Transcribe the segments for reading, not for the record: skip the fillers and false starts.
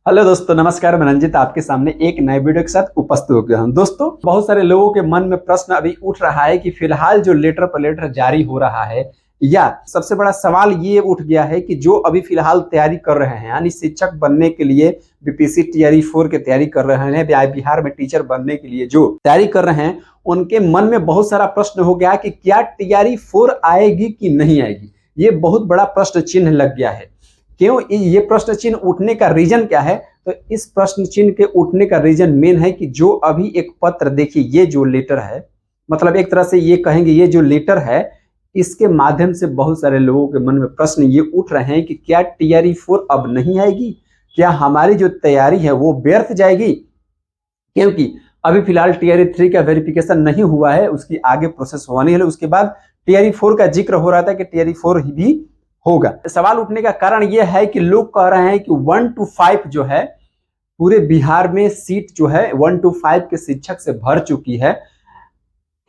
Hello दोस्तों, नमस्कार। मैं रंजित आपके सामने एक नए वीडियो के साथ उपस्थित हो गया हूं। दोस्तों, बहुत सारे लोगों के मन में प्रश्न अभी उठ रहा है कि फिलहाल जो लेटर पर लेटर जारी हो रहा है, या सबसे बड़ा सवाल ये उठ गया है कि जो अभी फिलहाल तैयारी कर रहे हैं, यानी शिक्षक बनने के लिए बीपीएससी टीआरई 4 की तैयारी कर रहे हैं, बिहार में टीचर बनने के लिए जो तैयारी कर रहे हैं, उनके मन में बहुत सारा प्रश्न हो गया कि क्या टीआरई 4 आएगी कि नहीं आएगी। ये बहुत बड़ा प्रश्न चिन्ह लग गया है। क्यों ये प्रश्न चिन्ह उठने का रीजन क्या है? तो इस प्रश्न चिन्ह के उठने का रीजन मेन है कि जो अभी एक पत्र, देखिए ये जो लेटर है, मतलब एक तरह से ये कहेंगे ये जो लेटर है, इसके माध्यम से बहुत सारे लोगों के मन में प्रश्न ये उठ रहे हैं कि क्या टीआरई 4 अब नहीं आएगी, क्या हमारी जो तैयारी है वो व्यर्थ जाएगी। क्योंकि अभी फिलहाल टीआरई 3 का वेरिफिकेशन नहीं हुआ है, उसकी आगे प्रोसेस होनी है। उसके बाद टीआरई 4 का जिक्र हो रहा था कि टीआरई 4 भी होगा। सवाल उठने का कारण यह है कि लोग कह रहे हैं कि 1 to 5 जो है पूरे बिहार में सीट जो है 1 to 5 के शिक्षक से भर चुकी है,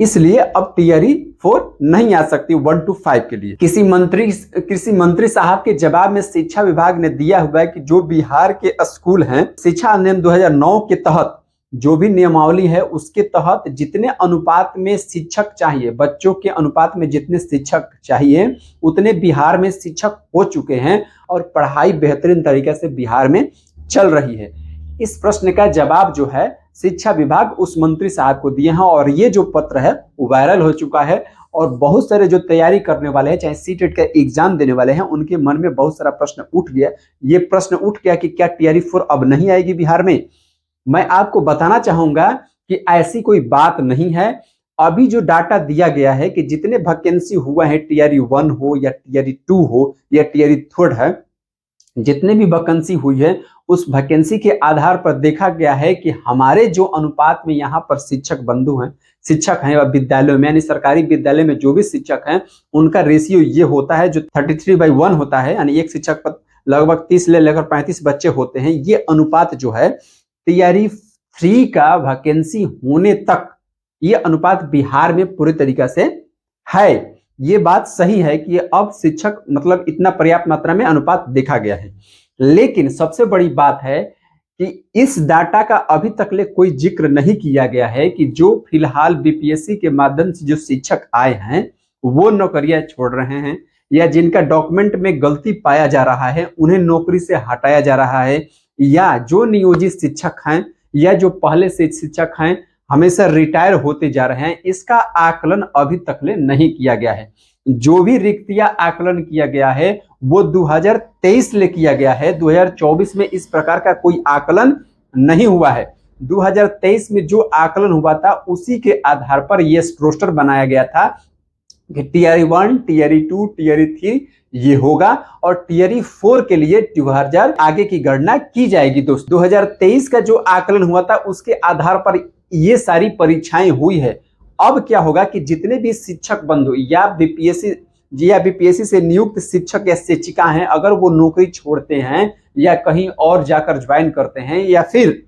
इसलिए अब टीआरई 4 नहीं आ सकती 1 to 5 के लिए। कृषि मंत्री साहब के जवाब में शिक्षा विभाग ने दिया हुआ है कि जो बिहार के स्कूल हैं, शिक्षा अधिनियम 2009 के तहत जो भी नियमावली है उसके तहत जितने अनुपात में शिक्षक चाहिए, बच्चों के अनुपात में जितने शिक्षक चाहिए उतने बिहार में शिक्षक हो चुके हैं और पढ़ाई बेहतरीन तरीके से बिहार में चल रही है। इस प्रश्न का जवाब जो है शिक्षा विभाग उस मंत्री साहब को दिए हैं, और ये जो पत्र है वो वायरल हो चुका है। और बहुत सारे जो तैयारी करने वाले हैं, चाहे सीटेट का एग्जाम देने वाले हैं, उनके मन में बहुत सारा प्रश्न उठ गया। ये प्रश्न उठ गया कि क्या टीआरई 4 अब नहीं आएगी बिहार में। मैं आपको बताना चाहूंगा कि ऐसी कोई बात नहीं है। अभी जो डाटा दिया गया है कि जितने वैकेंसी हुआ है, टीआरई 1 हो या टीआरई 2 हो या टीआरई 3 है, जितने भी वैकेंसी हुई है उस वैकेंसी के आधार पर देखा गया है कि हमारे जो अनुपात में यहाँ पर शिक्षक बंधु हैं, शिक्षक हैं विद्यालयों में, यानी सरकारी विद्यालय में जो भी शिक्षक हैं, उनका रेशियो ये होता है जो 33/1 होता है, यानी एक शिक्षक पर लगभग 30 से लेकर 35 बच्चे होते हैं। ये अनुपात जो है टीआरई 3 का वैकेंसी होने तक ये अनुपात बिहार में पूरी तरीके से है। ये बात सही है कि अब शिक्षक मतलब इतना पर्याप्त मात्रा में अनुपात देखा गया है। लेकिन सबसे बड़ी बात है कि इस डाटा का अभी तक ले कोई जिक्र नहीं किया गया है कि जो फिलहाल बीपीएससी के माध्यम से जो शिक्षक आए हैं वो नौकरियां छोड़ रहे हैं, या जिनका डॉक्यूमेंट में गलती पाया जा रहा है उन्हें नौकरी से हटाया जा रहा है, या जो नियोजित शिक्षक हैं या जो पहले से शिक्षक हैं हमेशा रिटायर होते जा रहे हैं, इसका आकलन अभी तक ले नहीं किया गया है। जो भी रिक्तियां आकलन किया गया है वो 2023 ले किया गया है। 2024 में इस प्रकार का कोई आकलन नहीं हुआ है। 2023 में जो आकलन हुआ था उसी के आधार पर यह रोस्टर बनाया गया था कि टीआरई 1, टीआरई 2, टीआरई 3 ये होगा, और टीआरई 4 के लिए 2000 आगे की गणना की जाएगी। दोस्तों, 2023 का जो आकलन हुआ था उसके आधार पर ये सारी परीक्षाएं हुई है। अब क्या होगा कि जितने भी शिक्षक बंधु या बीपीएससी से नियुक्त शिक्षक या शिक्षिका हैं, अगर वो नौकरी छोड़ते हैं या कहीं और जाकर ज्वाइन करते हैं, या फिर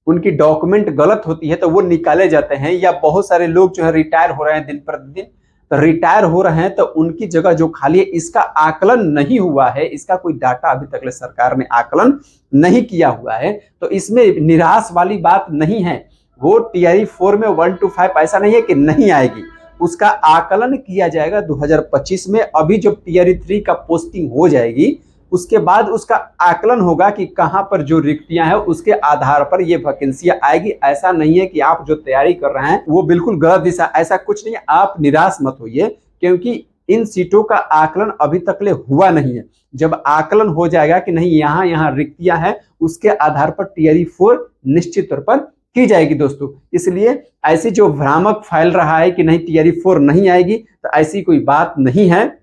उनकी डॉक्यूमेंट गलत होती है तो वो निकाले जाते हैं, या बहुत सारे लोग जो है रिटायर हो रहे हैं दिन प्रतिदिन, तो रिटायर हो रहे हैं तो उनकी जगह जो खाली है, इसका आकलन नहीं हुआ है। इसका कोई डाटा अभी तक सरकार ने आकलन नहीं किया हुआ है। तो इसमें निराश वाली बात नहीं है। वो टीआरई 4 में 1 to 5 ऐसा नहीं है कि नहीं आएगी, उसका आकलन किया जाएगा 2025 में। अभी जब टीआरई 3 का पोस्टिंग हो जाएगी उसके बाद उसका आकलन होगा कि कहां पर जो रिक्तियां हैं उसके आधार पर ये वैकेंसियां आएगी। ऐसा नहीं है कि आप जो तैयारी कर रहे हैं वो बिल्कुल गलत दिशा, ऐसा कुछ नहीं है। आप निराश मत होइए, क्योंकि इन सीटों का आकलन अभी तक ले हुआ नहीं है। जब आकलन हो जाएगा कि नहीं यहाँ रिक्तियां हैं, उसके आधार पर टीआरई 4 निश्चित तौर पर की जाएगी। दोस्तों, इसलिए ऐसी जो भ्रामक फैल रहा है कि नहीं टीआरई 4 नहीं आएगी, तो ऐसी कोई बात नहीं है।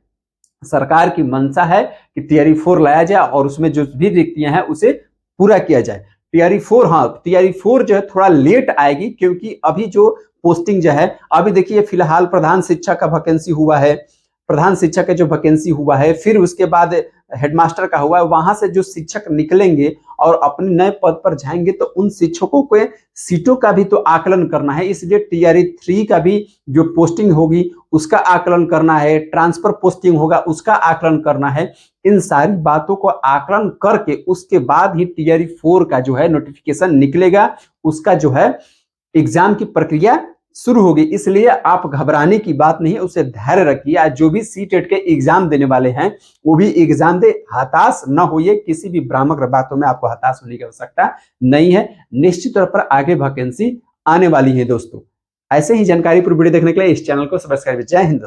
सरकार की मंशा है कि टीआरई 4 लाया जाए और उसमें जो भी रिक्तियां हैं उसे पूरा किया जाए। टीआरई 4 जो है थोड़ा लेट आएगी, क्योंकि अभी जो पोस्टिंग जो है, अभी देखिए फिलहाल प्रधान शिक्षक का वैकेंसी हुआ है, प्रधान शिक्षक का जो वैकेंसी हुआ है, फिर उसके बाद हेडमास्टर का हुआ है। वहां से जो शिक्षक निकलेंगे और अपने नए पद पर जाएंगे तो उन शिक्षकों को सीटों का भी तो आकलन करना है। इसलिए टीआरई 3 का भी जो पोस्टिंग होगी उसका आकलन करना है, ट्रांसफर पोस्टिंग होगा उसका आकलन करना है। इन सारी बातों को आकलन करके उसके बाद ही टीआरई 4 का जो है नोटिफिकेशन निकलेगा, उसका जो है एग्जाम की प्रक्रिया शुरू होगी। इसलिए आप घबराने की बात नहीं है, उसे धैर्य रखिए। आज जो भी सीटेट के एग्जाम देने वाले हैं वो भी एग्जाम दे, हताश न होइए। किसी भी भ्रामक बातों में आपको हताश होने की आवश्यकता नहीं है। निश्चित तौर पर आगे वैकेंसी आने वाली है दोस्तों। ऐसे ही जानकारी पर वीडियो देखने के लिए इस चैनल को सब्सक्राइब। जय हिंद दोस्तों।